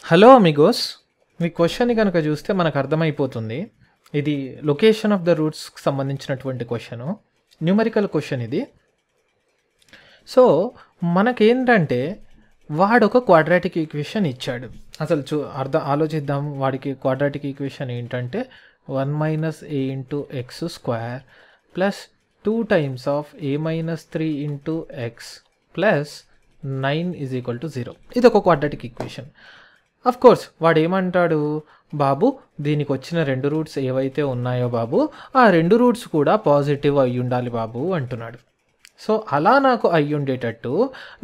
Hello Amigos, మీ క్వశ్చన్ని కనుక చూస్తే మనకు అర్థమైపోతుంది. ఇది లొకేషన్ ఆఫ్ ద రూట్స్కి సంబంధించినటువంటి క్వశ్చను, న్యూమరికల్ క్వశ్చన్ ఇది. సో మనకేంటంటే వాడు ఒక క్వాడ్రాటిక్ ఈక్వేషన్ ఇచ్చాడు. అసలు ఆలోచిద్దాం. వాడికి క్వాడ్రాటిక్ ఈక్వేషన్ ఏంటంటే 1 - a into X square plus 2 times of a - 3 into X plus 9 = 0. ఇది ఒక క్వాడ్రాటిక్ ఈక్వేషన్. అఫ్ కోర్స్ వాడు ఏమంటాడు, బాబు దీనికి వచ్చిన 2 రూట్స్ ఏవైతే ఉన్నాయో బాబు, ఆ 2 రూట్స్ కూడా పాజిటివ్ అయి ఉండాలి బాబు అంటున్నాడు. సో అలా నాకు అయి ఉండేటట్టు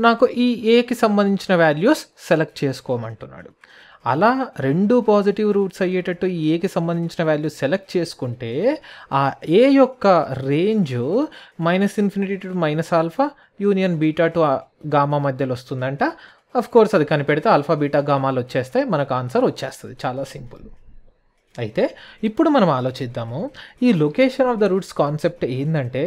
నాకు ఈ ఏకి సంబంధించిన వాల్యూస్ సెలెక్ట్ చేసుకోమంటున్నాడు. అలా 2 పాజిటివ్ రూట్స్ అయ్యేటట్టు ఈ ఏకి సంబంధించిన వాల్యూస్ సెలెక్ట్ చేసుకుంటే ఆ ఏ యొక్క range -∞ to -α union beta to gamma మధ్యలో వస్తుందంట. అఫ్ కోర్స్ అది కనిపెడితే ఆల్ఫా బీటా గామాలు వచ్చేస్తాయి, మనకు ఆన్సర్ వచ్చేస్తుంది. చాలా సింపుల్. అయితే ఇప్పుడు మనం ఆలోచిద్దాము, ఈ location of the roots concept ఏంటంటే,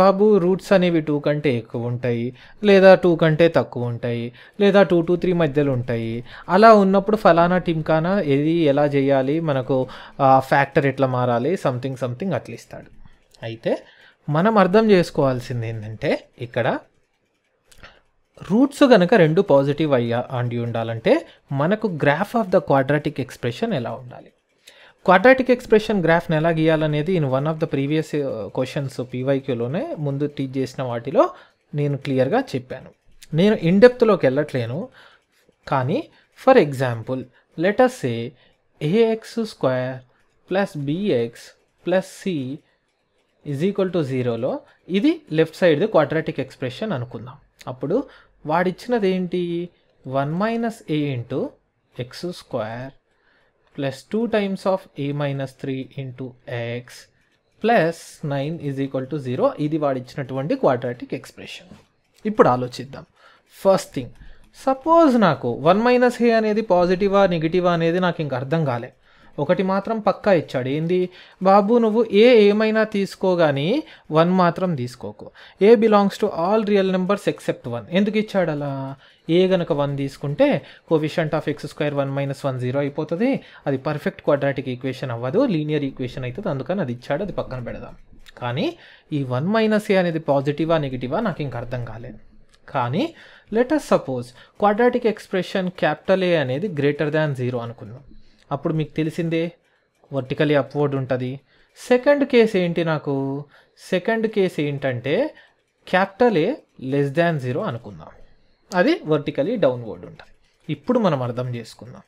బాబు రూట్స్ అనేవి 2 కంటే ఎక్కువ ఉంటాయి, లేదా 2 కంటే తక్కువ ఉంటాయి, లేదా 2 to 3 మధ్యలో ఉంటాయి. అలా ఉన్నప్పుడు ఫలానా టిమ్కానా ఏది ఎలా చేయాలి, మనకు ఫ్యాక్టర్ ఎట్లా మారాలి, సంథింగ్ అట్లా ఇస్తాడు. అయితే మనం అర్థం చేసుకోవాల్సింది ఏంటంటే, ఇక్కడ రూట్స్ కనుక 2 పాజిటివ్ అండి ఉండాలంటే మనకు graph of the quadratic expression ఎలా ఉండాలి, క్వాడ్రాటిక్ ఎక్స్ప్రెషన్ గ్రాఫ్ని ఎలా గీయాలనేది in one of the previous questions పీవైక్యూలోనే ముందు టీచ్ చేసిన వాటిలో నేను క్లియర్గా చెప్పాను. నేను ఇన్డెప్త్లోకి వెళ్ళట్లేను. కానీ for example let us say ax² plus bx plus c = 0లో ఇది లెఫ్ట్ సైడ్ది క్వాడ్రాటిక్ ఎక్స్ప్రెషన్ అనుకుందాం. అప్పుడు వాడిచ్చినది ఏంటి, 1 - a into X square plus 2 times of a - 3 into X plus 9 = 0. ఇది వాడిచ్చినటువంటి క్వాడ్రాటిక్ ఎక్స్ప్రెషన్. ఇప్పుడు ఆలోచిద్దాం. ఫస్ట్ థింగ్, సపోజ్ నాకు 1 - a అనేది పాజిటివా నెగిటివా అనేది నాకు ఇంక అర్థం కాలే. ఒకటి మాత్రం పక్కా ఇచ్చాడు, ఏంది బాబు, నువ్వు ఏమైనా తీసుకో కానీ 1 మాత్రం తీసుకోకు. A belongs to all real numbers except 1. ఎందుకు ఇచ్చాడు అలా? ఏ గనక 1 తీసుకుంటే కోఎఫిషియంట్ ఆఫ్ x² 1 - 1 0 అయిపోతుంది. అది పర్ఫెక్ట్ క్వాడ్రాటిక్ ఈక్వేషన్ అవ్వదు, లీనియర్ ఈక్వేషన్ అవుతుంది. అందుకని అది ఇచ్చాడు, అది పక్కన పెడదాం. కానీ ఈ 1 - a అనేది పాజిటివా నెగిటివా నాకు ఇంక అర్థం కాలేదు. కానీ let us suppose quadratic expression capital A అనేది >0 అనుకుందాం. అప్పుడు మీకు తెలిసిందే వర్టికలీ అప్వర్డ్ ఉంటుంది. సెకండ్ కేస్ ఏంటి, నాకు సెకండ్ కేస్ ఏంటంటే క్యాపిటల్ A <0 అనుకుందాం. అది వర్టికలీ డౌన్వర్డ్ ఉంటుంది. ఇప్పుడు మనం అర్థం చేసుకుందాం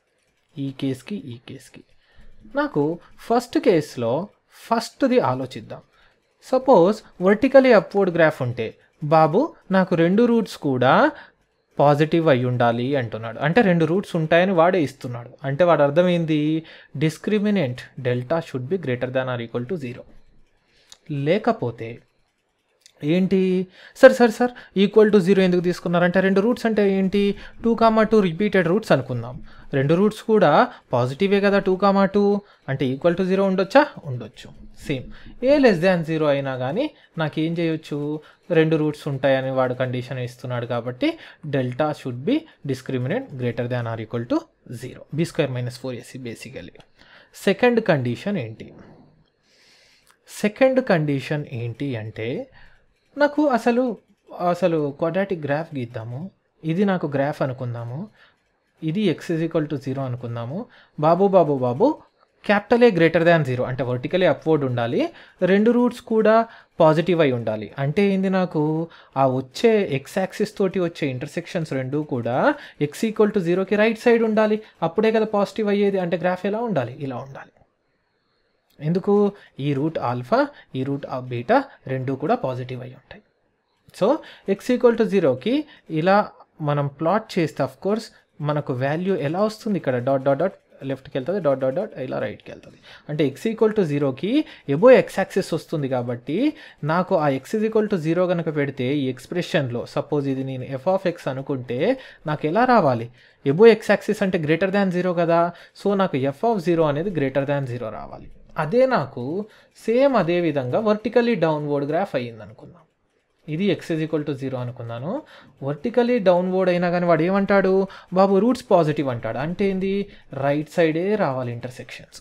ఈ కేస్కి. నాకు ఫస్ట్ కేస్లో ఫస్ట్ది ఆలోచిద్దాం. సపోజ్ వర్టికలీ అప్వర్డ్ గ్రాఫ్ ఉంటే, బాబు నాకు 2 రూట్స్ కూడా పాజిటివ్ అయి ఉండాలి అంటున్నాడు. అంటే 2 రూట్స్ ఉంటాయని వాడే ఇస్తున్నాడు. అంటే వాడు అర్థమైంది, డిస్క్రిమినెంట్ డెల్టా షుడ్ బి > 0. లేకపోతే ఏంటి, సార్ =0 ఎందుకు తీసుకున్నారంటే 2 రూట్స్ అంటే ఏంటి, 2, 2 రిపీటెడ్ రూట్స్ అనుకుందాం. 2 రూట్స్ కూడా పాజిటివే కదా, 2, 2 అంటే =0 ఉండొచ్చా? ఉండొచ్చు. సేమ్ a <0 అయినా కానీ నాకేం చేయొచ్చు, 2 రూట్స్ ఉంటాయని వాడు కండిషన్ ఇస్తున్నాడు కాబట్టి delta should be discriminant > 0. b² - 4ac basically. Second condition ఏంటి అంటే, నాకు అసలు క్వాడ్రాటిక్ గ్రాఫ్ గీద్దాము. ఇది నాకు గ్రాఫ్ అనుకుందాము. ఇది x = 0 అనుకుందాము. బాబు క్యాపిటల్ A > 0 అంటే వర్టికలీ అప్వర్డ్ ఉండాలి, 2 రూట్స్ కూడా పాజిటివ్ అయి ఉండాలి. అంటే ఏంది, నాకు ఆ వచ్చే x యాక్సిస్ తోటి వచ్చే ఇంటర్సెక్షన్స్ 2 కూడా x = 0కి రైట్ సైడ్ ఉండాలి. అప్పుడే కదా పాజిటివ్ అయ్యేది. అంటే గ్రాఫ్ ఎలా ఉండాలి, ఇలా ఉండాలి. ఎందుకు, ఈ రూట్ ఆల్ఫా ఈ రూట్ బీటా 2 కూడా పాజిటివ్ అయి ఉంటాయి. సో x = 0కి ఇలా మనం ప్లాట్ చేస్తే అఫ్ కోర్స్ మనకు వాల్యూ ఎలా వస్తుంది, ఇక్కడ డాట్ లెఫ్ట్కి వెళ్తుంది, డాట్ ఇలా రైట్కి వెళ్తుంది. అంటే x = 0కి ఎబో x యాక్సిస్ వస్తుంది. కాబట్టి నాకు ఆ x = 0 కనుక పెడితే ఈ ఎక్స్ప్రెషన్లో సపోజ్ ఇది నేను f(x) అనుకుంటే నాకు ఎలా రావాలి, ఎబో x యాక్సిస్ అంటే >0 కదా. సో నాకు f(0) అనేది >0 రావాలి. అదే నాకు సేమ్ అదే విధంగా వర్టికలీ డౌన్వర్డ్ గ్రాఫ్ అయ్యింది అనుకుందాం. ఇది x ఈజ్ ఈక్వల్ టు 0 అనుకున్నాను. వర్టికలీ డౌన్వర్డ్ అయినా కానీ వాడు ఏమంటాడు, బాబు రూట్స్ పాజిటివ్ అంటాడు. అంటే ఏంది, రైట్ సైడే రావాలి ఇంటర్సెక్షన్స్.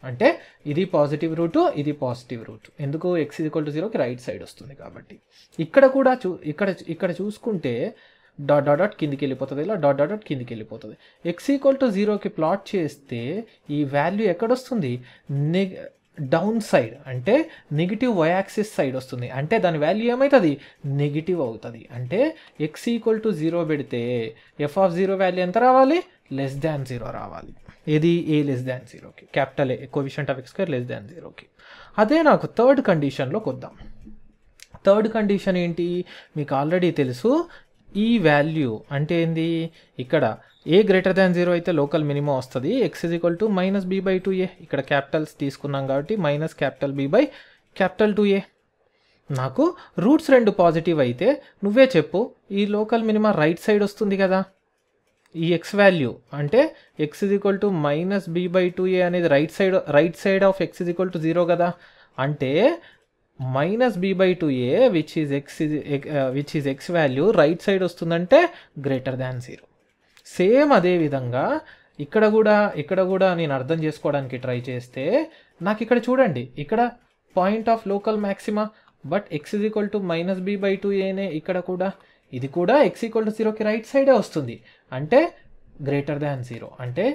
అంటే ఇది పాజిటివ్ రూటు, ఇది పాజిటివ్ రూట్. ఎందుకు, x ఈజ్ ఈక్వల్ టు 0కి రైట్ సైడ్ వస్తుంది కాబట్టి. ఇక్కడ కూడా ఇక్కడ చూసుకుంటే డాట్ డాట్ డాట్ కిందికి వెళ్ళిపోతుంది, ఇలా డాట్ డాట్ డాట్ కిందికి వెళ్ళిపోతుంది. x ఈక్వల్ టు 0కి ప్లాట్ చేస్తే ఈ వాల్యూ ఎక్కడొస్తుంది, డౌన్ సైడ్, అంటే నెగిటివ్ y యాక్సిస్ సైడ్ వస్తుంది. అంటే దాని వాల్యూ ఏమవుతుంది, నెగిటివ్ అవుతుంది. అంటే x ఈక్వల్ టు 0 పెడితే f(0) వాల్యూ ఎంత రావాలి, లెస్ దాన్ 0 రావాలి. ఇది a లెస్ దాన్ 0కి, capital A coefficient of x² less than 0కి. అదే నాకు థర్డ్ కండిషన్లోకి వద్దాం. థర్డ్ కండిషన్ ఏంటి, మీకు ఆల్రెడీ తెలుసు. ఈ వాల్యూ అంటే ఏంది, ఇక్కడ a గ్రేటర్ దాన్ 0 అయితే లోకల్ మినిమం వస్తుంది. x is equal to -b/2a, ఇక్కడ క్యాపిటల్స్ తీసుకున్నాం కాబట్టి -B/2a. నాకు రూట్స్ 2 పాజిటివ్ అయితే నువ్వే చెప్పు, ఈ లోకల్ మినిమం రైట్ సైడ్ వస్తుంది కదా. ఈ x వాల్యూ అంటే x is equal to -b/2a అనేది right side of x is equal to 0 కదా. అంటే -b/2a which is x value right side వస్తుందంటే గ్రేటర్ దాన్ 0. సేమ్ అదే విధంగా ఇక్కడ కూడా నేను అర్థం చేసుకోవడానికి ట్రై చేస్తే, నాకు ఇక్కడ చూడండి, ఇక్కడ point of local maxima, but x is equal to -b/2aనే ఇక్కడ కూడా, ఇది కూడా x ఈక్వల్ టు 0కి రైట్ సైడే వస్తుంది. అంటే గ్రేటర్ దాన్ 0. అంటే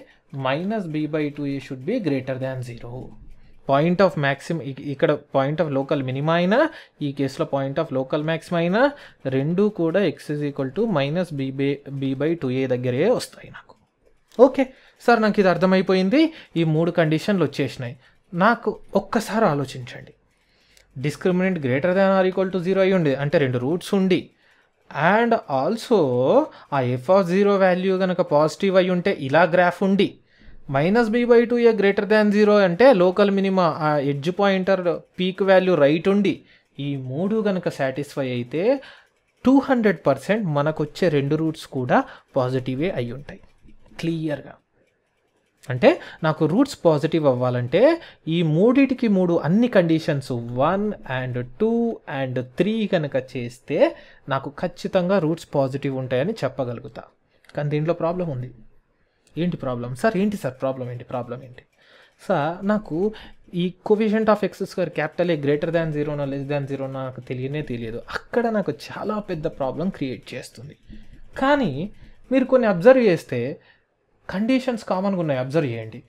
-b/2a should be greater than 0. Point of maximum, ఇక్కడ పాయింట్ ఆఫ్ లోకల్ మినిమా అయినా, ఈ కేసులో పాయింట్ ఆఫ్ లోకల్ మ్యాక్సిమా అయినా, రెండూ కూడా x is equal to -b/2a దగ్గరే వస్తాయి నాకు. ఓకే సార్, నాకు ఇది అర్థమైపోయింది. ఈ 3 కండిషన్లు వచ్చేసినాయి. నాకు ఒక్కసారి ఆలోచించండి, discriminant greater than or equal to 0 అయి ఉండి, అంటే 2 రూట్స్ ఉండి, అండ్ ఆల్సో ఆ f(0) వాల్యూ కనుక పాజిటివ్ అయి ఉంటే ఇలా గ్రాఫ్ ఉండి, -b/2a గ్రేటర్ దాన్ 0 అంటే లోకల్ మినిమా ఆ edge pointer peak value right ఉండి, ఈ 3 కనుక సాటిస్ఫై అయితే 200% మనకు వచ్చే 2 రూట్స్ కూడా పాజిటివే అయి ఉంటాయి క్లియర్గా. అంటే నాకు రూట్స్ పాజిటివ్ అవ్వాలంటే ఈ 3 అన్ని కండిషన్స్ 1 and 2 and 3 కనుక చేస్తే నాకు ఖచ్చితంగా రూట్స్ పాజిటివ్ ఉంటాయని చెప్పగలుగుతా. కానీ దీంట్లో ప్రాబ్లం ఉంది. ఏంటి ప్రాబ్లం సార్, ప్రాబ్లం ఏంటి సార్, నాకు ఈ coefficient of x² capital A greater than 0 less than 0 నాకు తెలియదు. అక్కడ నాకు చాలా పెద్ద ప్రాబ్లం క్రియేట్ చేస్తుంది. కానీ మీరు కొన్ని అబ్జర్వ్ చేస్తే కండిషన్స్ కామన్గా ఉన్నాయి. అబ్జర్వ్ చేయండి,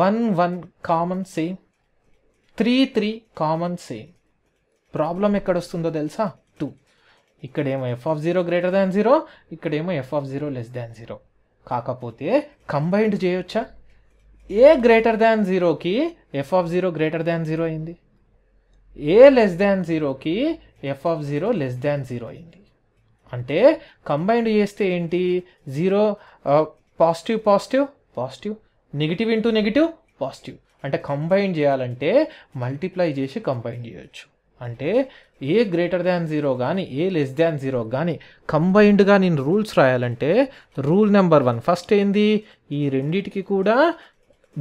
1 1 common same, 3 3 common same. Problem ఎక్కడ వస్తుందో తెలుసా, 2. ఇక్కడేమో f(0) గ్రేటర్ దాన్ 0, ఇక్కడేమో f(0) లెస్ దాన్ 0. కాకపోతే కంబైన్డ్ చేయొచ్చా, a గ్రేటర్ దాన్ 0కి f(0) గ్రేటర్ దాన్ 0 అయింది, a లెస్ దాన్ 0కి f(0) లెస్ దాన్ 0 అయింది. అంటే కంబైన్డ్ చేస్తే ఏంటి, 0 positive, negative into negative positive. అంటే కంబైన్ చేయాలంటే మల్టిప్లై చేసి కంబైన్ చేయొచ్చు. అంటే ఏ గ్రేటర్ దాన్ 0 కానీ ఏ లెస్ దాన్ 0 కానీ కంబైన్డ్గా నేను రూల్స్ రాయాలంటే రూల్ నెంబర్ 1 ఫస్ట్ ఏంది, ఈ రెండిటికి కూడా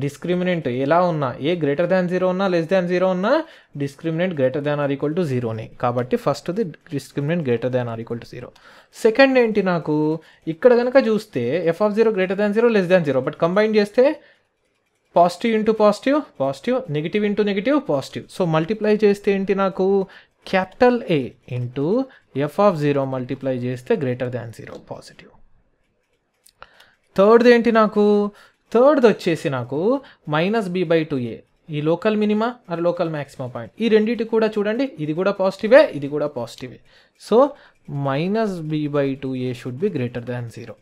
డిస్క్రిమినెంట్ ఎలా ఉన్నా, ఏ గ్రేటర్ దాన్ 0 ఉన్నా లెస్ దాన్ 0 ఉన్నా discriminant greater than or equal to 0నే. కాబట్టి ఫస్ట్ది discriminant greater than or equal to 0. Second ఏంటి, నాకు ఇక్కడ కనుక చూస్తే f(0) greater than 0 less than 0, but combine చేస్తే positive into positive, negative into negative positive. So multiply చేస్తే ఏంటి, నాకు capital A into f(0) multiply చేస్తే గ్రేటర్ దాన్ 0 పాజిటివ్. థర్డ్ది ఏంటి, థర్డ్ది వచ్చేసి నాకు -b/2a, ఈ local minima or local మ్యాక్సిమా point. ఈ రెండింటి కూడా చూడండి, ఇది కూడా పాజిటివే, ఇది కూడా పాజిటివే. So -b/2a should be greater than 0.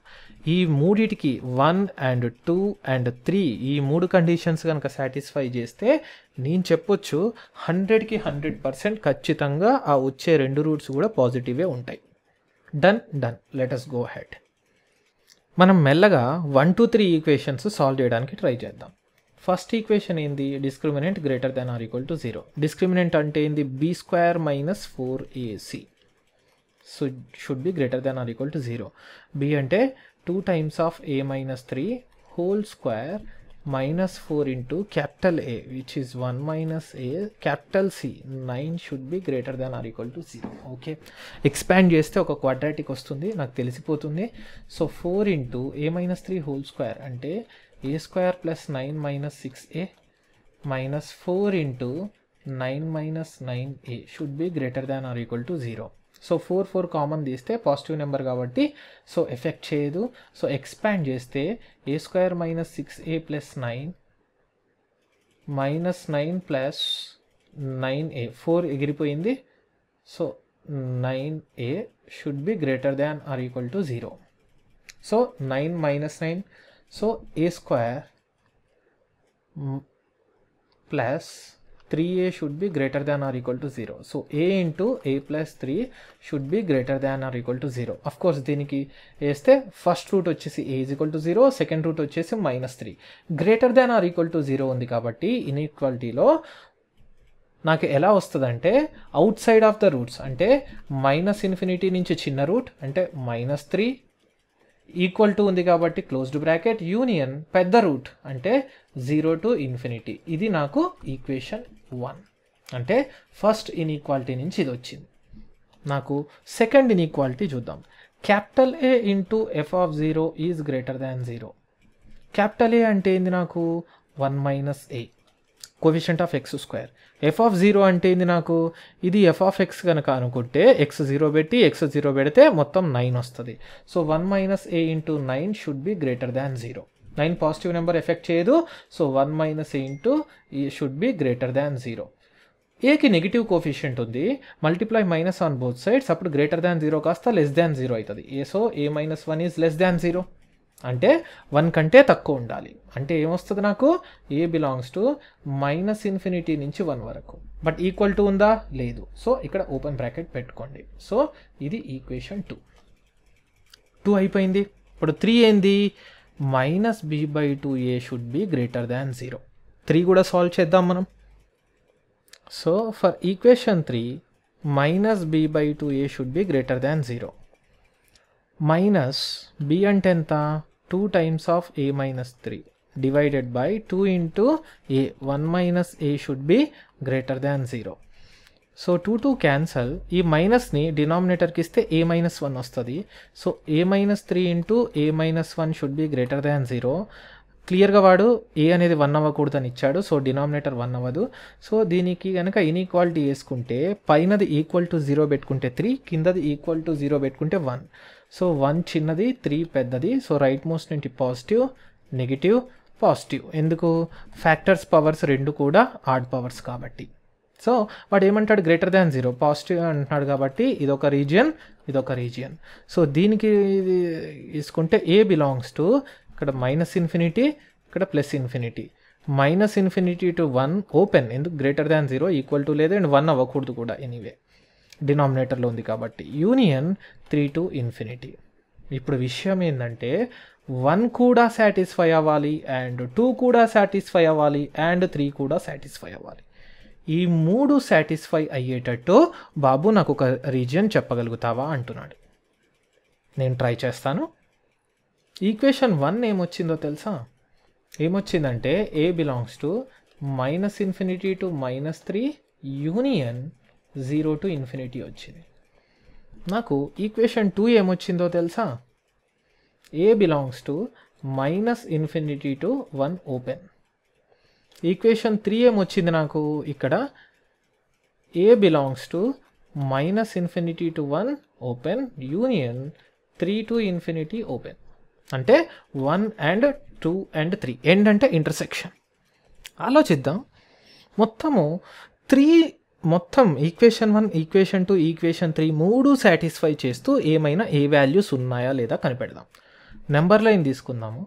ఈ మూడిటికి 1 and 2 and 3 ఈ 3 కండిషన్స్ కనుక సాటిస్ఫై చేస్తే నేను చెప్పొచ్చు 100కి 100% ఖచ్చితంగా ఆ వచ్చే 2 రూట్స్ కూడా పాజిటివే ఉంటాయి. Done. Let us go head. మనం మెల్లగా 1 2 3 ఈక్వేషన్స్ సాల్వ్ చేయడానికి ట్రై చేద్దాం. ఫస్ట్ ఈక్వేషన్ ఏంది, discriminant greater than or equal to 0. Discriminant అంటే ఏంది, b² - 4ac. So should be greater than or equal to 0. b అంటే 2 times of a - 3 whole square -4 into capital A, which is 1 minus A, capital C, 9 should be greater than or equal to 0. Okay, expand చేస్తే ఒక quadratic వస్తుంది, నాకు తెలిసిపోతుంది. So 4 into A minus 3 whole square అంటే A square plus 9 minus 6A minus 4 into 9 minus 9A should be greater than or equal to 0. So 4 common తీస్తే positive number కాబట్టి so effect చేయదు. So expand చేస్తే A square minus 6A plus 9 minus 9 plus 9A, 4 ఎగిరిపోయింది. So 9A should be greater than or equal to 0. So 9 minus 9, so A square plus 3A should be greater than or equal to 0. So A into A plus 3 should be greater than or equal to 0. Of course దీనికి వేస్తే first root వచ్చేసి A is equal to 0, second root వచ్చేసి -3. Greater than or equal to 0 ఉంది కాబట్టి ఇన్ఈక్వాలిటీలో నాకు ఎలా వస్తుందంటే outside of the roots అంటే -∞ నుంచి చిన్న రూట్ అంటే -3 ఈక్వల్ టు ఉంది కాబట్టి క్లోజ్డ్ బ్రాకెట్ యూనియన్ పెద్ద రూట్ అంటే 0 to ∞. ఇది నాకు ఈక్వేషన్ 1. అంటే ఫస్ట్ ఇన్ఈక్వాలిటీ నుంచి ఇది వచ్చింది. నాకు సెకండ్ ఇన్ఈక్వాలిటీ చూద్దాం. Capital A into f(0) is greater than 0. Capital A అంటే ఏంది నాకు 1 minus A coefficient of x². f(0) అంటే ఏంది నాకు ఇది f(x) కనుక అనుకుంటే x0 పెట్టి x0 పెడితే మొత్తం 9 వస్తుంది. So 1 minus A into 9 should be greater than 0. 9 positive number effect చేయదు. So 1 minus A into should be greater than 0. ఏకి నెగిటివ్ కోఎఫిషియంట్ ఉంది, multiply minus on both sides, అప్పుడు గ్రేటర్ దాన్ 0 కాస్త లెస్ దాన్ 0 అవుతుంది. So A minus 1 is less than 0 అంటే 1 కంటే తక్కువ ఉండాలి. అంటే ఏమొస్తుంది నాకు A బిలాంగ్స్ టు -∞ నుంచి 1 వరకు. బట్ ఈక్వల్ టు ఉందా లేదు. సో ఇక్కడ ఓపెన్ బ్రాకెట్ పెట్టుకోండి. సో ఇది ఈక్వేషన్ 2 అయిపోయింది. ఇప్పుడు 3 ఏంది -b/2a should be greater than 0. 3 కూడా సాల్వ్ చేద్దాం మనం. So for equation 3 -b/2a should be greater than 0. Minus b అంటే ఎంత 2 times of A minus 3 divided by 2 into A. 1 minus A should be greater than 0. So 2 cancel. ఈ మైనస్ని డినామినేటర్కి ఇస్తే A minus 1 వస్తుంది. So A minus 3 into A minus 1 should be greater than 0. క్లియర్గా వాడు A అనేది 1 అవ్వకూడదని ఇచ్చాడు. So denominator 1 అవ్వదు. So దీనికి కనుక ఇన్ఈక్వాలిటీ వేసుకుంటే పైనది ఈక్వల్ టు 0 పెట్టుకుంటే 3, కిందది ఈక్వల్ టు 0 పెట్టుకుంటే 1. సో 1 చిన్నది 3 పెద్దది. సో రైట్ మోస్ట్ నుండి పాజిటివ్ నెగిటివ్ పాజిటివ్. ఎందుకు ఫ్యాక్టర్స్ పవర్స్ రెండు కూడా ఆడ్ పవర్స్ కాబట్టి. సో వాడు ఏమంటాడు గ్రేటర్ దాన్ 0 పాజిటివ్ అంటున్నాడు కాబట్టి ఇదొక రీజియన్ ఇదొక రీజియన్. సో దీనికి తీసుకుంటే A బిలాంగ్స్ టు ఇక్కడ -∞ ఇక్కడ +∞. -∞ to 1 ఓపెన్. ఎందుకు గ్రేటర్ దాన్ 0 ఈక్వల్ టు లేదు అండ్ 1 అవ్వకూడదు కూడా ఎనీవే డినామినేటర్లో ఉంది కాబట్టి. Union 3 to ∞. ఇప్పుడు విషయం ఏంటంటే 1 కూడా సాటిస్ఫై అవ్వాలి అండ్ 2 కూడా సాటిస్ఫై అవ్వాలి అండ్ 3 కూడా సాటిస్ఫై అవ్వాలి. ఈ 3 సాటిస్ఫై అయ్యేటట్టు బాబు నాకు ఒక రీజియన్ చెప్పగలుగుతావా అంటున్నాడు. నేను ట్రై చేస్తాను. ఈక్వేషన్ 1 ఏమొచ్చిందో తెలుసా? ఏమొచ్చిందంటే A belongs to -∞ to -3 union 0 to ∞ వచ్చింది. నాకు ఈక్వేషన్ 2 ఏమొచ్చిందో తెలుసా? A belongs to -∞ to 1 open. Equation 3 ఏమొచ్చింది నాకు? ఇక్కడ A belongs to -∞ to 1 open union 3 to ∞ open. అంటే 1 and 2 and 3 ఎండ్ అంటే ఇంటర్సెక్షన్. ఆలోచిద్దాం. మొత్తం ఈక్వేషన్ 1 ఈక్వేషన్ 2 ఈక్వేషన్ 3 3 సాటిస్ఫై చేస్తూ ఏమైనా ఏ వాల్యూస్ ఉన్నాయా లేదా కనిపెడదాం. నెంబర్ లైన్ తీసుకుందాము.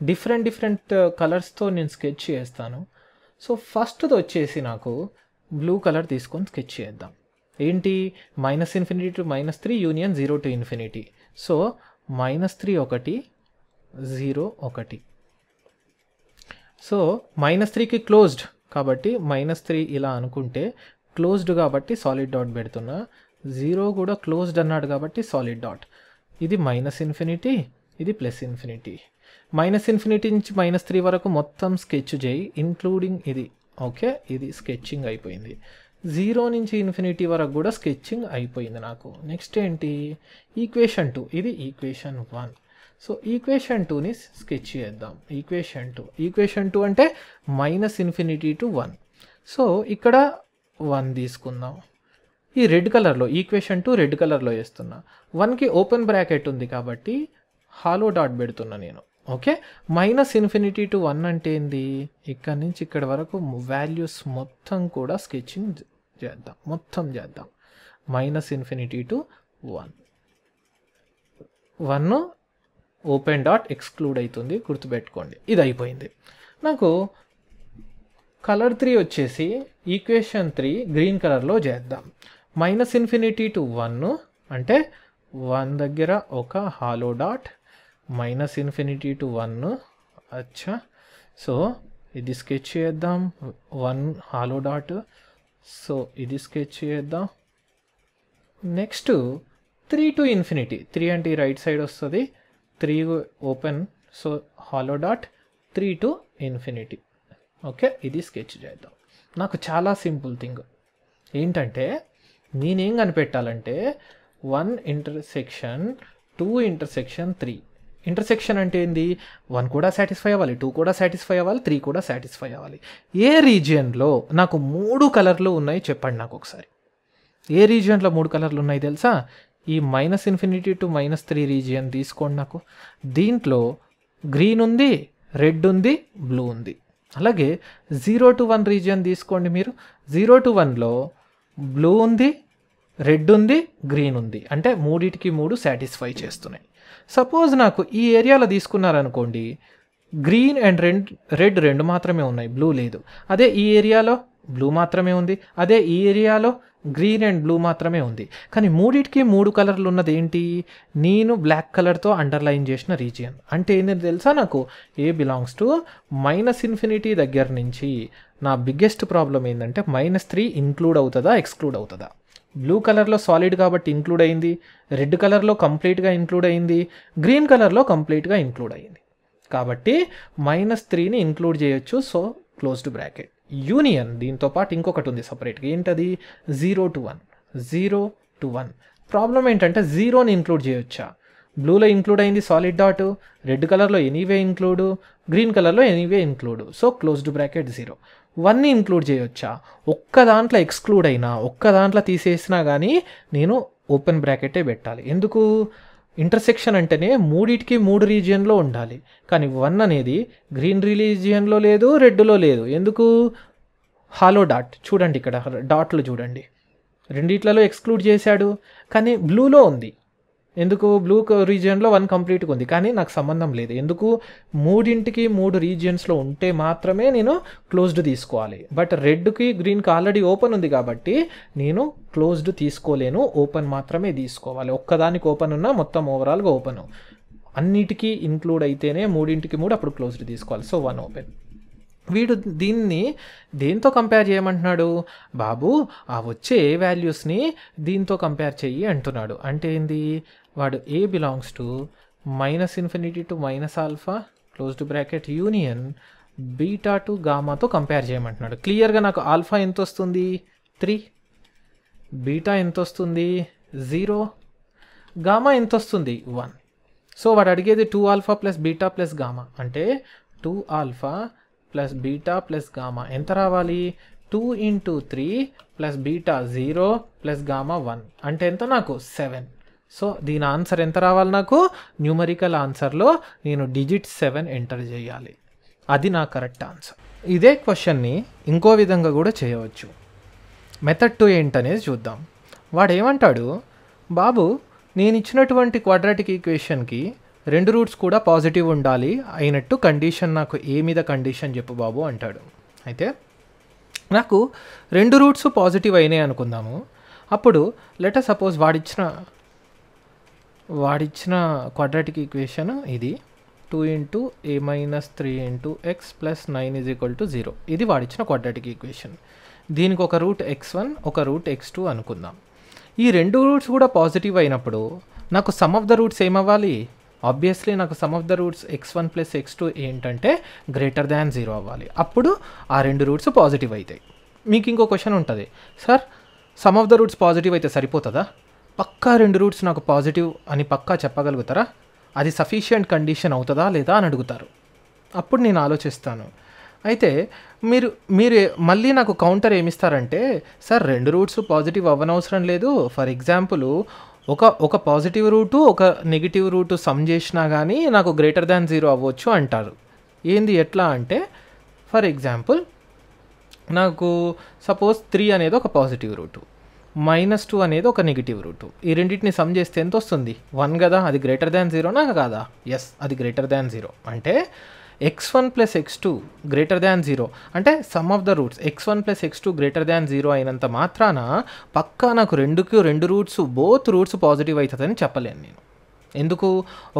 డిఫరెంట్ కలర్స్తో నేను స్కెచ్ చేస్తాను. సో ఫస్ట్ది వచ్చేసి నాకు బ్లూ కలర్ తీసుకొని స్కెచ్ చేద్దాం. ఏంటి -∞ to -3 యూనియన్ 0 to ∞. సో -3 ఒకటి 0 ఒకటి. సో -3కి క్లోజ్డ్ కాబట్టి -3 ఇలా అనుకుంటే క్లోజ్డ్ కాబట్టి సాలిడ్ డాట్ పెడుతున్నా. 0 కూడా క్లోజ్డ్ అన్నాడు కాబట్టి సాలిడ్ డాట్. ఇది -∞ ఇది +∞. -∞ నుంచి -3 వరకు మొత్తం స్కెచ్ చేయి, ఇంక్లూడింగ్ ఇది. ఓకే, ఇది స్కెచింగ్ అయిపోయింది. 0 నుంచి ∞ వరకు కూడా స్కెచింగ్ అయిపోయింది నాకు. నెక్స్ట్ ఏంటి, ఈక్వేషన్ 2, ఇది ఈక్వేషన్ 1. సో ఈక్వేషన్ 2ని స్కెచ్ చేద్దాం. ఈక్వేషన్ 2 అంటే -∞ to 1. సో ఇక్కడ 1 తీసుకుందాం. ఈ రెడ్ కలర్లో ఈక్వేషన్ 2 రెడ్ కలర్లో వేస్తున్నా. 1కి ఓపెన్ బ్రాకెట్ ఉంది కాబట్టి హాలో డాట్ పెడుతున్నా నేను. ఓకే, -∞ to 1 అంటే ఏంది, ఇక్కడ నుంచి ఇక్కడ వరకు వాల్యూస్ మొత్తం కూడా స్కెచింగ్ చేద్దాం, మొత్తం చేద్దాం. -∞ to 1, 1 ఓపెన్ డాట్ ఎక్స్క్లూడ్ అవుతుంది, గుర్తుపెట్టుకోండి. ఇది అయిపోయింది. నాకు కలర్ 3 వచ్చేసి ఈక్వేషన్ 3 గ్రీన్ కలర్లో చేద్దాం. -∞ to 1 అంటే 1 దగ్గర ఒక హాలో డాట్, -∞ to 1. అచ్చా, సో ఇది స్కెచ్ చేద్దాం. 1 హాలో డాట్, సో ఇది స్కెచ్ చేద్దాం. నెక్స్ట్ 3 to ∞, 3 అంటే ఈ రైట్ సైడ్ వస్తుంది, 3 open, so hollow dot 3 to ∞. Okay, ఇది స్కెచ్ చేద్దాం. నాకు చాలా సింపుల్ థింగ్ ఏంటంటే, నేనేం కనిపెట్టాలంటే 1 ఇంటర్సెక్షన్ 2 ఇంటర్సెక్షన్ 3. ఇంటర్సెక్షన్ అంటే ఏంది, 1 కూడా సాటిస్ఫై అవ్వాలి, 2 కూడా సాటిస్ఫై అవ్వాలి, 3 కూడా సాటిస్ఫై అవ్వాలి. ఏ రీజియన్లో నాకు 3 కలర్లు ఉన్నాయి చెప్పండి నాకు ఒకసారి. ఏ రీజియన్లో 3 కలర్లు ఉన్నాయి తెలుసా? ఈ -∞ to -3 రీజియన్ తీసుకోండి నాకు. దీంట్లో గ్రీన్ ఉంది, రెడ్ ఉంది, బ్లూ ఉంది. అలాగే 0 to 1 రీజియన్ తీసుకోండి మీరు. 0 to 1లో బ్లూ ఉంది, రెడ్ ఉంది, గ్రీన్ ఉంది. అంటే మూడిటికి 3 సాటిస్ఫై చేస్తున్నాయి. సపోజ్ నాకు ఈ ఏరియాలో తీసుకున్నారనుకోండి, గ్రీన్ అండ్ రెడ్ 2 మాత్రమే ఉన్నాయి, బ్లూ లేదు. అదే ఈ ఏరియాలో బ్లూ మాత్రమే ఉంది, అదే ఈ ఏరియాలో గ్రీన్ అండ్ బ్లూ మాత్రమే ఉంది. కానీ మూడిటికి 3 కలర్లు ఉన్నది ఏంటి, నేను బ్లాక్ కలర్తో అండర్లైన్ చేసిన రీజియన్. అంటే ఏంటి తెలుసా, నాకు ఏ బిలాంగ్స్ టు -∞ దగ్గర నుంచి నా బిగ్గెస్ట్ ప్రాబ్లం ఏంటంటే -3 ఇంక్లూడ్ అవుతుందా ఎక్స్క్లూడ్ అవుతుందా. బ్లూ కలర్లో సాలిడ్ కాబట్టి ఇంక్లూడ్ అయింది, రెడ్ కలర్లో కంప్లీట్గా ఇంక్లూడ్ అయింది, గ్రీన్ కలర్లో కంప్లీట్గా ఇంక్లూడ్ అయింది. కాబట్టి -3ని ఇంక్లూడ్ చేయొచ్చు. సో క్లోజ్డ్ బ్రాకెట్ యూనియన్, దీంతో పాటు ఇంకొకటి ఉంది సపరేట్గా, ఏంటది 0 to 1. 0 to 1 ప్రాబ్లం ఏంటంటే 0ని ఇంక్లూడ్ చేయొచ్చా, బ్లూలో ఇంక్లూడ్ అయింది సాలిడ్ డాట్, రెడ్ కలర్లో ఎనీవే ఇంక్లూడ్, గ్రీన్ కలర్లో anyway include. So closed bracket 0. 1ని ఇంక్లూడ్ చేయొచ్చా, ఒక్క దాంట్లో ఎక్స్క్లూడ్ అయినా, ఒక్క దాంట్లో తీసేసినా కానీ నేను ఓపెన్ బ్రాకెటే పెట్టాలి. ఎందుకు, ఇంటర్సెక్షన్ అంటేనే మూడిటికి 3 రీజియన్లో ఉండాలి. కానీ 1 అనేది గ్రీన్ రీజియన్లో లేదు, రెడ్లో లేదు. ఎందుకు, హాలో డాట్ చూడండి, ఇక్కడ డాట్లు చూడండి, రెండిట్లలో ఎక్స్క్లూడ్ చేశాడు. కానీ బ్లూలో ఉంది, ఎందుకు, బ్లూ రీజియన్లో 1 కంప్లీట్గా ఉంది, కానీ నాకు సంబంధం లేదు. ఎందుకు, మూడింటికి 3 రీజియన్స్లో ఉంటే మాత్రమే నేను క్లోజ్డ్ తీసుకోవాలి. బట్ రెడ్కి గ్రీన్కి ఆల్రెడీ ఓపెన్ ఉంది కాబట్టి నేను క్లోజ్డ్ తీసుకోలేను, ఓపెన్ మాత్రమే తీసుకోవాలి. ఒక్కదానికి ఓపెన్ ఉన్నా మొత్తం ఓవరాల్గా ఓపెన్, అన్నిటికీ ఇంక్లూడ్ అయితేనే మూడింటికి 3 అప్పుడు క్లోజ్డ్ తీసుకోవాలి. So 1 open. వీడు దీన్ని దేంతో కంపేర్ చేయమంటున్నాడు, బాబు ఆ వచ్చే ఏ వాల్యూస్ని దీంతో కంపేర్ చెయ్యి అంటున్నాడు. అంటే ఏంది, వాడు A belongs to -∞ to -α closed bracket union beta to గామాతో కంపేర్ చేయమంటున్నాడు. క్లియర్గా నాకు ఆల్ఫా ఎంత వస్తుంది 3, బీటా ఎంత వస్తుంది 0, గామా ఎంత వస్తుంది 1. సో వాడు అడిగేది 2α + బీటా + గామా, అంటే 2α + బీటా + గామా ఎంత రావాలి, 2 × 3 + బీటా 0 + గామా 1 అంటే ఎంత, నాకు 7. సో దీని ఆన్సర్ ఎంత రావాలి, నాకు న్యూమరికల్ ఆన్సర్లో నేను డిజిట్ 7 ఎంటర్ చేయాలి. అది నా కరెక్ట్ ఆన్సర్. ఇదే క్వశ్చన్ని ఇంకో విధంగా కూడా చేయవచ్చు. మెథడ్ 2 ఏంటనేది చూద్దాం. వాడు ఏమంటాడు, బాబు నేను ఇచ్చినటువంటి క్వాడ్రాటిక్ ఈక్వేషన్కి 2 రూట్స్ కూడా పాజిటివ్ ఉండాలి అయినట్టు కండిషన్, నాకు ఏ మీద కండిషన్ చెప్పు బాబు అంటాడు. అయితే నాకు 2 రూట్స్ పాజిటివ్ అయినాయి అనుకుందాము. అప్పుడు లెట్ సపోజ్ వాడిచ్చిన క్వాడ్రాటిక్ ఈక్వేషన్ ఇది 2 × a - 3 × x + 9 = 0. ఇది వాడిచ్చిన క్వాడ్రాటిక్ ఈక్వేషన్. దీనికి ఒక రూట్ x1 ఒక రూట్ x2 అనుకుందాం. ఈ 2 రూట్స్ కూడా పాజిటివ్ అయినప్పుడు నాకు సమ్ ఆఫ్ ద రూట్స్ ఏమవ్వాలి, ఆబ్వియస్లీ నాకు sum of the roots x1 plus x2 ఏంటంటే గ్రేటర్ దాన్ 0 అవ్వాలి. అప్పుడు ఆ రెండు రూట్స్ పాజిటివ్ అవుతాయి. మీకు ఇంకో క్వశ్చన్ ఉంటుంది, sir some of the roots positive అయితే సరిపోతుందా? పక్కా రెండు రూట్స్ నాకు పాజిటివ్ అని పక్కా చెప్పగలుగుతారా? అది సఫిషియంట్ కండిషన్ అవుతుందా లేదా అని అడుగుతారు. అప్పుడు నేను ఆలోచిస్తాను. అయితే మీరు మీరు మళ్ళీ నాకు కౌంటర్ ఏమిస్తారంటే, సార్ రెండు రూట్స్ పాజిటివ్ అవ్వనవసరం లేదు. ఫర్ ఎగ్జాంపుల్ ఒక పాజిటివ్ రూటు ఒక నెగిటివ్ రూటు సమ్ చేసినా కానీ నాకు గ్రేటర్ దాన్ 0 అవ్వచ్చు అంటారు. ఏంది ఎట్లా అంటే, ఫర్ ఎగ్జాంపుల్ నాకు సపోజ్ 3 అనేది ఒక పాజిటివ్ రూటు, -2 అనేది ఒక నెగిటివ్ రూటు. ఈ రెండింటిని సమ్ చేస్తే ఎంత వస్తుంది? 1 కదా. అది గ్రేటర్ దాన్ 0నా కాదా? ఎస్, అది గ్రేటర్ దాన్ 0. అంటే x1 plus x2 greater than 0 అంటే sum of the roots x1 plus x2 greater than 0 అయినంత మాత్రాన పక్కా నాకు రెండు రూట్స్ బోత్ రూట్స్ పాజిటివ్ అవుతుందని చెప్పలేను నేను. ఎందుకు?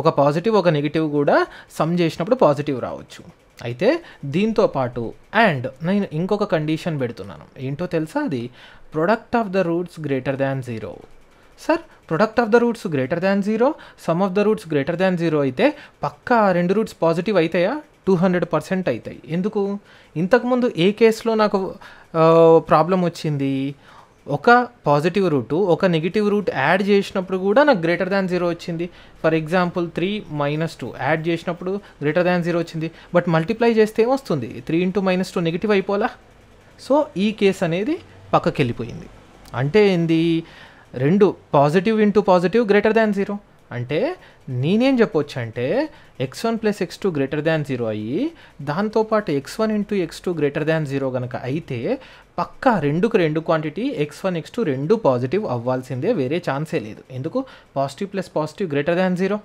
ఒక పాజిటివ్ ఒక నెగిటివ్ కూడా సమ్ చేసినప్పుడు పాజిటివ్ రావచ్చు. అయితే దీంతో పాటు అండ్ నేను ఇంకొక కండిషన్ పెడుతున్నాను. ఏంటో తెలుసా? అది product of the roots greater than 0. Sir product of the roots greater than 0, some of the roots greater than 0 అయితే పక్కా రెండు రూట్స్ పాజిటివ్ అవుతాయా? 200% అవుతాయి. ఎందుకు? ఇంతకుముందు ఏ కేసులో నాకు ప్రాబ్లం వచ్చింది? ఒక పాజిటివ్ రూటు ఒక నెగిటివ్ రూట్ యాడ్ చేసినప్పుడు కూడా నాకు గ్రేటర్ దాన్ 0 వచ్చింది. ఫర్ ఎగ్జాంపుల్ 3 - 2 యాడ్ చేసినప్పుడు గ్రేటర్ దాన్ 0 వచ్చింది. బట్ మల్టిప్లై చేస్తే ఏమొస్తుంది? 3 × -2 నెగిటివ్ అయిపోలా. సో ఈ కేసు అనేది పక్కకి వెళ్ళిపోయింది. అంటే ఏంది? రెండు positive into positive greater than 0. అంటే నేనేం చెప్పొచ్చు అంటే x1 plus x2 greater than 0 అయ్యి దాంతోపాటు x1 into x2 greater than 0 కనుక అయితే పక్కా రెండు క్వాంటిటీ x1 x2 రెండు పాజిటివ్ అవ్వాల్సిందే, వేరే ఛాన్సే లేదు. ఎందుకు? Positive plus positive greater than 0,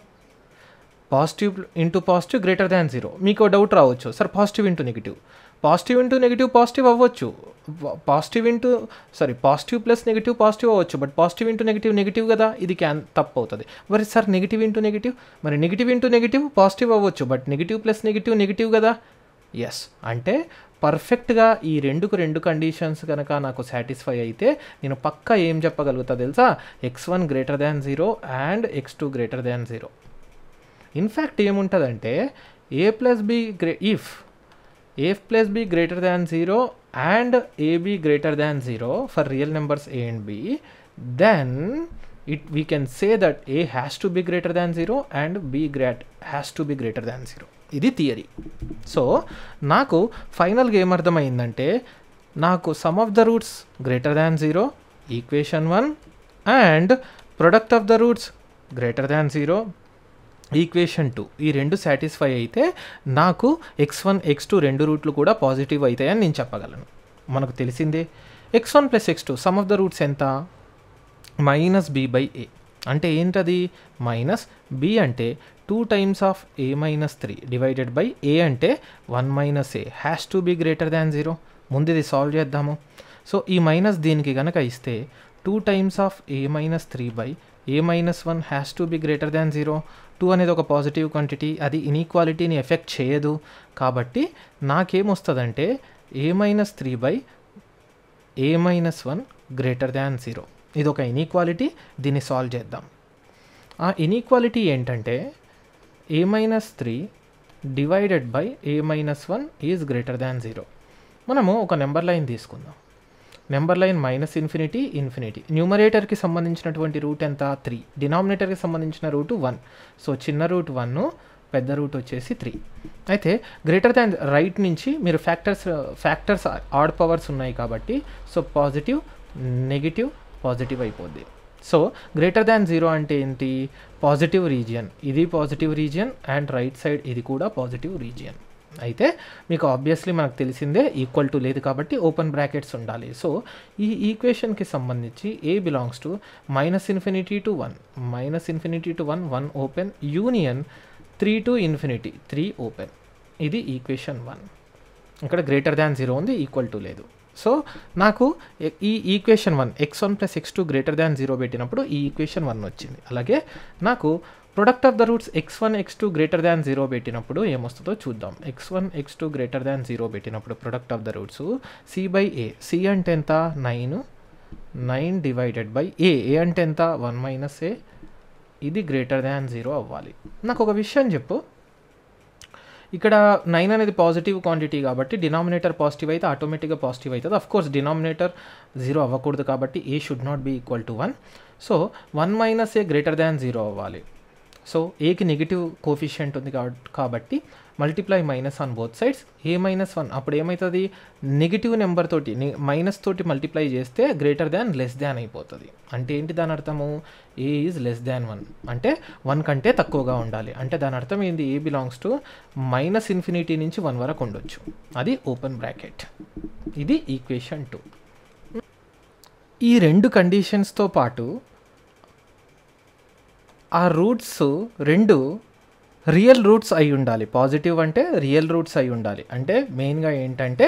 positive into positive greater than 0. మీకు డౌట్ రావచ్చు, sir positive into negative positive అవ్వచ్చు, పాజిటివ్ ప్లస్ నెగిటివ్ పాజిటివ్ అవ్వచ్చు, బట్ పాజిటివ్ ఇంటూ నెగిటివ్ కదా, ఇది తప్పు అవుతుంది. మరి సార్ నెగిటివ్ ఇంటూ నెగిటివ్, మరి నెగిటివ్ ఇంటూ నెగిటివ్ పాజిటివ్ అవ్వచ్చు, బట్ నెగిటివ్ ప్లస్ నెగిటివ్ కదా. ఎస్, అంటే పర్ఫెక్ట్గా ఈ రెండు కండిషన్స్ కనుక నాకు సాటిస్ఫై అయితే నేను పక్కా ఏం చెప్పగలుగుతా తెలుసా? x1 greater than 0 and x2 greater than 0. In fact ఏముంటుందంటే a plus B if a plus b greater than 0 and ab greater than 0 for real numbers a and b, then we can say that a has to be greater than 0 and b has to be greater than 0. ఇది theory. So నాకు ఫైనల్గా ఏమర్థమైందంటే, నాకు sum of the roots greater than 0 equation 1 and product of the roots greater than 0 equation 2 ఈ రెండు satisfy అయితే నాకు x1 x2 రెండు రూట్లు కూడా పాజిటివ్ అవుతాయని నేను చెప్పగలను. మనకు తెలిసిందే x1 plus x2 some of the roots ఎంత? -b/a. అంటే ఏంటది? -b అంటే 2 times of a - 3 divided by a అంటే 1 - a has to be greater than 0. ముందు ఇది సాల్వ్ చేద్దాము. సో ఈ మైనస్ దీనికి కనుక ఇస్తే 2 times of a - 3/a - 1 has to be greater than 0. 2 అనేది ఒక పాజిటివ్ క్వాంటిటీ, అది ఇన్ఈక్వాలిటీని ఎఫెక్ట్ చేయదు. కాబట్టి నాకేమొస్తుందంటే a - 3/a - 1 గ్రేటర్ దాన్ 0. ఇది ఒక ఇన్ఈక్వాలిటీ, దీన్ని సాల్వ్ చేద్దాం. ఆ ఇన్ఈక్వాలిటీ ఏంటంటే a - 3 divided by a - 1 is greater than 0. మనము ఒక నెంబర్ లైన్ తీసుకుందాం. నెంబర్ లైన్ -∞ న్యూమరేటర్కి సంబంధించినటువంటి రూట్ ఎంత? 3. డినామినేటర్కి సంబంధించిన రూటు 1. సో చిన్న రూట్ 1, పెద్ద రూట్ వచ్చేసి 3. అయితే గ్రేటర్ దాన్ రైట్ నుంచి మీరు ఫ్యాక్టర్స్ ఆడ్ పవర్స్ ఉన్నాయి కాబట్టి సో పాజిటివ్ నెగిటివ్ పాజిటివ్ అయిపోద్ది. సో గ్రేటర్ దాన్ 0 అంటే ఏంటి? పాజిటివ్ రీజియన్, ఇది positive region and right side ఇది కూడా పాజిటివ్ రీజియన్. అయితే మీకు ఆబ్వియస్లీ మనకు తెలిసిందే ఈక్వల్ టు లేదు కాబట్టి ఓపెన్ బ్రాకెట్స్ ఉండాలి. సో ఈ ఈక్వేషన్కి సంబంధించి a belongs to -∞ to 1 1 open union 3 to ∞ 3 open. ఇది ఈక్వేషన్ 1. ఇక్కడ గ్రేటర్ దాన్ 0 ఉంది, ఈక్వల్ టు లేదు. సో నాకు ఈ equation 1 x1 plus x2 greater than 0 పెట్టినప్పుడు ఈ ఈక్వేషన్ 1 వచ్చింది. అలాగే నాకు product of the roots x1 x2 greater than 0 పెట్టినప్పుడు ఏమొస్తుందో చూద్దాం. x1 x2 గ్రేటర్ దాన్ 0 పెట్టినప్పుడు product of the roots c/a. c అంటే ఎంత? 9 డివైడెడ్ బై a అంటే ఎంత? 1 - a ఇది గ్రేటర్ దాన్ 0 అవ్వాలి. నాకు ఒక విషయం చెప్పు, ఇక్కడ 9 అనేది పాజిటివ్ క్వాంటిటీ కాబట్టి డినామినేటర్ పాజిటివ్ అయితే ఆటోమేటిక్గా పాజిటివ్ అవుతుంది. అఫ్ కోర్స్ డినామినేటర్ 0 అవ్వకూడదు కాబట్టి A should not be equal to 1. So 1 minus A greater than 0 అవ్వాలి. సో ఏకి నెగిటివ్ కోఫిషియంట్ ఉంది కాబట్టి multiply minus on both sides. A -1 అప్పుడు ఏమవుతుంది, నెగిటివ్ నెంబర్ తోటి మైనస్ తోటి మల్టిప్లై చేస్తే గ్రేటర్ దాన్ లెస్ దాన్ అయిపోతుంది. అంటే ఏంటి దాని అర్థము, ఏ ఈజ్ లెస్ దాన్ 1 అంటే 1 కంటే తక్కువగా ఉండాలి. అంటే దాని అర్థం ఏంది, ఏ బిలాంగ్స్ టు -∞ నుంచి 1 వరకు ఉండొచ్చు. అది ఓపెన్ బ్రాకెట్. ఇది ఈక్వేషన్ 2. ఈ రెండు కండిషన్స్తో పాటు ఆ రూట్స్ రెండు రియల్ రూట్స్ అయి ఉండాలి. పాజిటివ్ అంటే రియల్ రూట్స్ అయి ఉండాలి. అంటే మెయిన్గా ఏంటంటే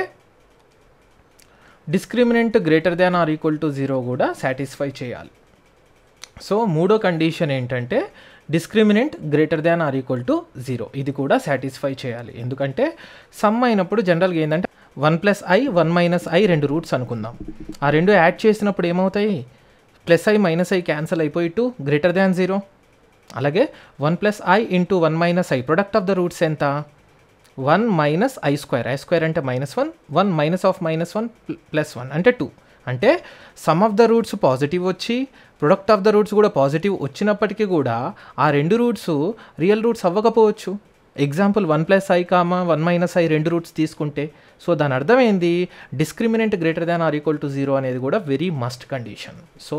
discriminant greater than or equal to 0 కూడా సాటిస్ఫై చేయాలి. సో మూడో కండిషన్ ఏంటంటే discriminant greater than or equal to 0, ఇది కూడా సాటిస్ఫై చేయాలి. ఎందుకంటే సమ్ అయినప్పుడు జనరల్గా ఏంటంటే 1 + i 1 - i రెండు రూట్స్ అనుకుందాం. ఆ రెండు యాడ్ చేసినప్పుడు ఏమవుతాయి, +i - i క్యాన్సిల్ అయిపోయి 2 గ్రేటర్ దాన్ 0. అలాగే 1 + i × 1 - i product of the roots ఎంత, 1 - i². i² అంటే -1, 1 -1 +1 అంటే 2. అంటే sum of the roots positive వచ్చి ప్రొడక్ట్ ఆఫ్ ద రూట్స్ కూడా పాజిటివ్ వచ్చినప్పటికీ కూడా ఆ రెండు రూట్స్ రియల్ రూట్స్ అవ్వకపోవచ్చు. ఎగ్జాంపుల్ 1 + i, 1 - i రెండు రూట్స్ తీసుకుంటే. సో దాని అర్థం ఏంది, discriminant greater than or equal to 0 అనేది కూడా వెరీ మస్ట్ కండిషన్. సో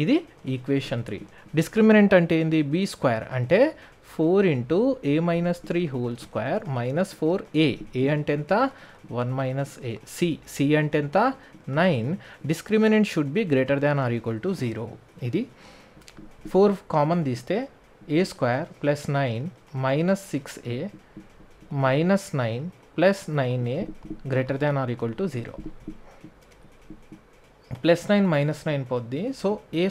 ఇది ఈక్వేషన్ 3. డిస్క్రిమినెంట్ అంటే ఏంది, b² అంటే 4 × a - 3 2 -4a. a అంటే ఎంత, 1 - a. c అంటే ఎంత, 9. Discriminant should be greater than or equal to 0. ఇది 4 కామన్ తీస్తే a² + 9 -6a -9 + 9a greater than or equal to 0. +9 - 9 పోద్ది. So a²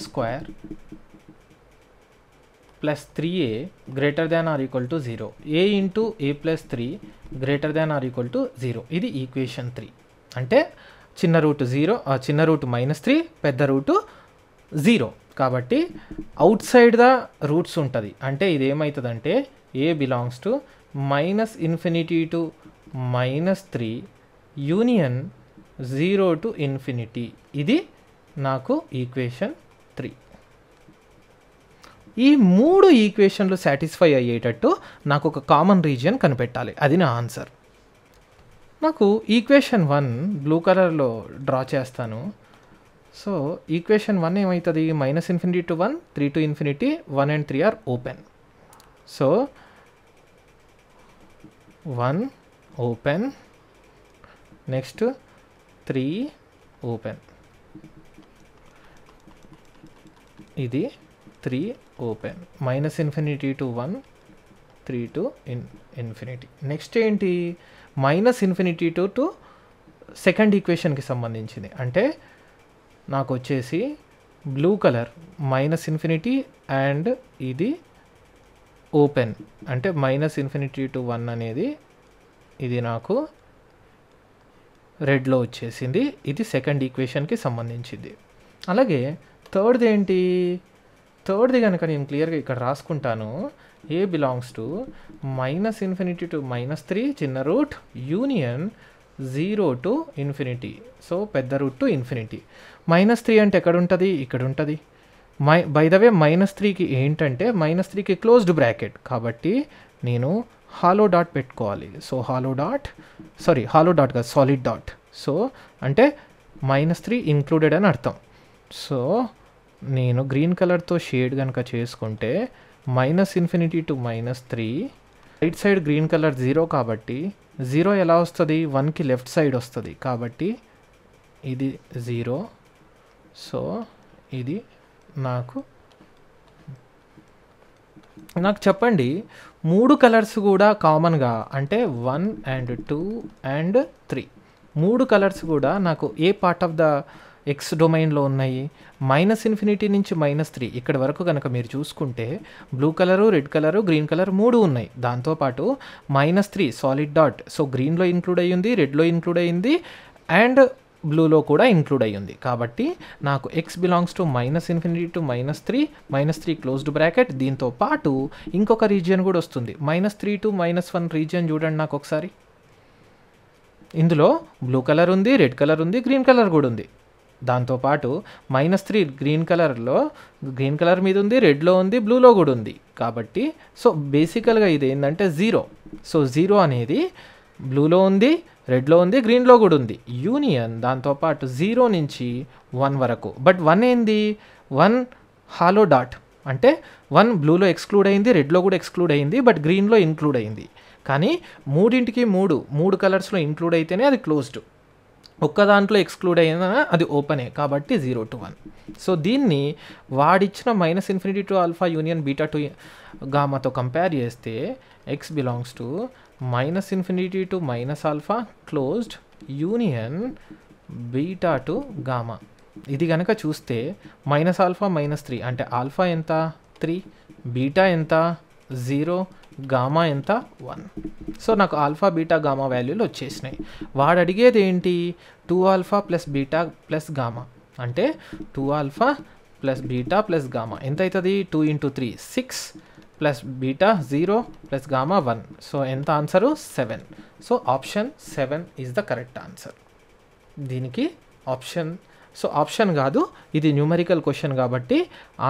+ 3a greater than or equal to 0. a × a + 3 greater than or equal to 0. ఇది equation 3. అంటే చిన్న route 0, చిన్న route -3, పెద్ద route 0. కాబట్టి out side the roots ఉంటుంది. అంటే ఇది ఏమవుతుందంటే A belongs to -∞ to -3 union 0 to ∞. ఇది నాకు ఈక్వేషన్ 3. ఈ మూడు ఈక్వేషన్లు సాటిస్ఫై అయ్యేటట్టు నాకు ఒక కామన్ రీజియన్ కనిపెట్టాలి. అది నా ఆన్సర్. నాకు ఈక్వేషన్ 1 బ్లూ కలర్లో డ్రా చేస్తాను. సో ఈక్వేషన్ 1 ఏమవుతుంది, -∞ to 1, 3 to ∞, 1 and 3 are open. So 1 open, next 3 open, ఇది 3 ఓపెన్. -∞ to 1, 3 to ∞. నెక్స్ట్ ఏంటి, -∞ to సెకండ్ ఈక్వేషన్కి సంబంధించింది. అంటే నాకు వచ్చేసి బ్లూ కలర్ -∞ అండ్ ఇది ఓపెన్. అంటే -∞ to 1 అనేది ఇది నాకు రెడ్లో వచ్చేసింది. ఇది సెకండ్ ఈక్వేషన్కి సంబంధించింది. అలాగే థర్డ్ది ఏంటి, థర్డ్ది కనుక నేను క్లియర్గా ఇక్కడ రాసుకుంటాను. ఏ బిలాంగ్స్ టు -∞ to -3 చిన్న రూట్ యూనియన్ 0 to ∞. సో పెద్ద రూట్ టు ∞. -3 అంటే ఎక్కడ ఉంటుంది, ఇక్కడ ఉంటుంది. బై ద వే -3కి ఏంటంటే -3కి క్లోజ్డ్ బ్రాకెట్ కాబట్టి నేను హాలో డాట్ పెట్టుకోవాలి. సో హాలో డాట్ కాదు, సాలిడ్ డాట్. సో అంటే -3 ఇంక్లూడెడ్ అని అర్థం. సో నేను గ్రీన్ కలర్తో షేడ్ కనుక చేసుకుంటే -∞ to -3 right side green colour 0 కాబట్టి 0 ఎలా వస్తుంది, 1కి లెఫ్ట్ సైడ్ వస్తుంది కాబట్టి ఇది 0. సో ఇది నాకు చెప్పండి, మూడు కలర్స్ కూడా కామన్గా అంటే 1 and 2 and 3 మూడు కలర్స్ కూడా నాకు ఏ పార్ట్ ఆఫ్ ద ఎక్స్ డొమైన్లో ఉన్నాయి, -∞ నుంచి -3 ఇక్కడ వరకు కనుక మీరు చూసుకుంటే blue colour, red colour, green colour 3 ఉన్నాయి. దాంతోపాటు -3 సాలిడ్ డాట్. సో గ్రీన్లో ఇంక్లూడ్ అయ్యింది, రెడ్లో ఇంక్లూడ్ అయ్యింది అండ్ బ్లూలో కూడా ఇంక్లూడ్ అయ్యి ఉంది. కాబట్టి నాకు X belongs to -∞ to -3 closed bracket, దీంతో పాటు ఇంకొక రీజియన్ కూడా వస్తుంది. -3 to -1 రీజియన్ చూడండి నాకు ఒకసారి. ఇందులో బ్లూ కలర్ ఉంది, రెడ్ కలర్ ఉంది, గ్రీన్ కలర్ కూడా ఉంది. దాంతోపాటు -3 గ్రీన్ కలర్ మీద ఉంది, రెడ్లో ఉంది, బ్లూలో కూడా ఉంది. కాబట్టి సో బేసికల్గా ఇది ఏంటంటే 0. సో 0 అనేది బ్లూలో ఉంది, రెడ్లో ఉంది, గ్రీన్లో కూడా ఉంది. యూనియన్ దాంతోపాటు 0 నుంచి 1 వరకు. బట్ 1 ఏంది? 1 హాలో డాట్, అంటే 1 బ్లూలో ఎక్స్క్లూడ్ అయింది, రెడ్లో కూడా ఎక్స్క్లూడ్ అయింది, బట్ గ్రీన్లో ఇంక్లూడ్ అయింది. కానీ మూడింటికి మూడు కలర్స్లో ఇంక్లూడ్ అయితేనే అది క్లోజ్డ్. ఒక్క దాంట్లో ఎక్స్క్లూడ్ అయినా అది ఓపెనే. కాబట్టి 0 to 1. సో దీన్ని వాడిచ్చిన -∞ to α యూనియన్ β to గామాతో కంపేర్ చేస్తే x belongs to -∞ to -α closed union beta to gamma. ఇది కనుక చూస్తే -α -3 అంటే ఆల్ఫా ఎంత? 3, బీటా ఎంత? 0, గామా ఎంత? 1. సో నాకు ఆల్ఫా బీటా గామా వాల్యూలు వచ్చేసినాయి. వాడు అడిగేది ఏంటి? 2α + బీటా + గామా, అంటే 2α + బీటా + గామా ఎంత అవుతుంది? 2 × 3 6 + బీటా 0 + గామా 1. సో ఎంత answer? 7. So option 7 is the correct answer. దీనికి ఆప్షన్ కాదు, ఇది న్యూమరికల్ క్వశ్చన్ కాబట్టి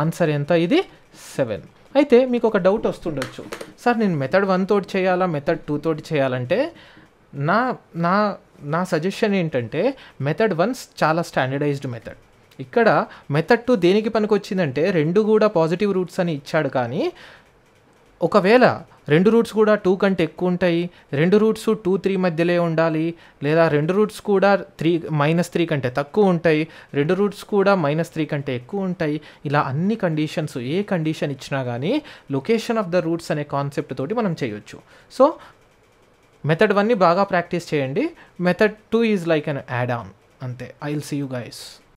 ఆన్సర్ ఎంత? ఇది 7. అయితే మీకు ఒక డౌట్ వస్తుండొచ్చు, సార్ నేను మెథడ్ 1 తోటి చేయాలా, మెథడ్ 2 తోటి చేయాలంటే నా సజెషన్ ఏంటంటే మెథడ్ 1 చాలా స్టాండర్డైజ్డ్ మెథడ్. ఇక్కడ మెథడ్ 2 దేనికి పనికి వచ్చిందంటే 2 కూడా పాజిటివ్ రూట్స్ అని ఇచ్చాడు. కానీ ఒకవేళ 2 రూట్స్ కూడా 2 కంటే ఎక్కువ ఉంటాయి, 2 రూట్స్ 2, 3 మధ్యలో ఉండాలి, లేదా 2 రూట్స్ కూడా -3 కంటే తక్కువ ఉంటాయి, 2 రూట్స్ కూడా -3 కంటే ఎక్కువ ఉంటాయి. ఇలా అన్ని కండిషన్స్, ఏ కండిషన్ ఇచ్చినా కానీ లొకేషన్ ఆఫ్ ద రూట్స్ అనే కాన్సెప్ట్ తోటి మనం చేయొచ్చు. సో మెథడ్ 1ని బాగా ప్రాక్టీస్ చేయండి. Method 2 is like an add on అంతే. I will see you guys.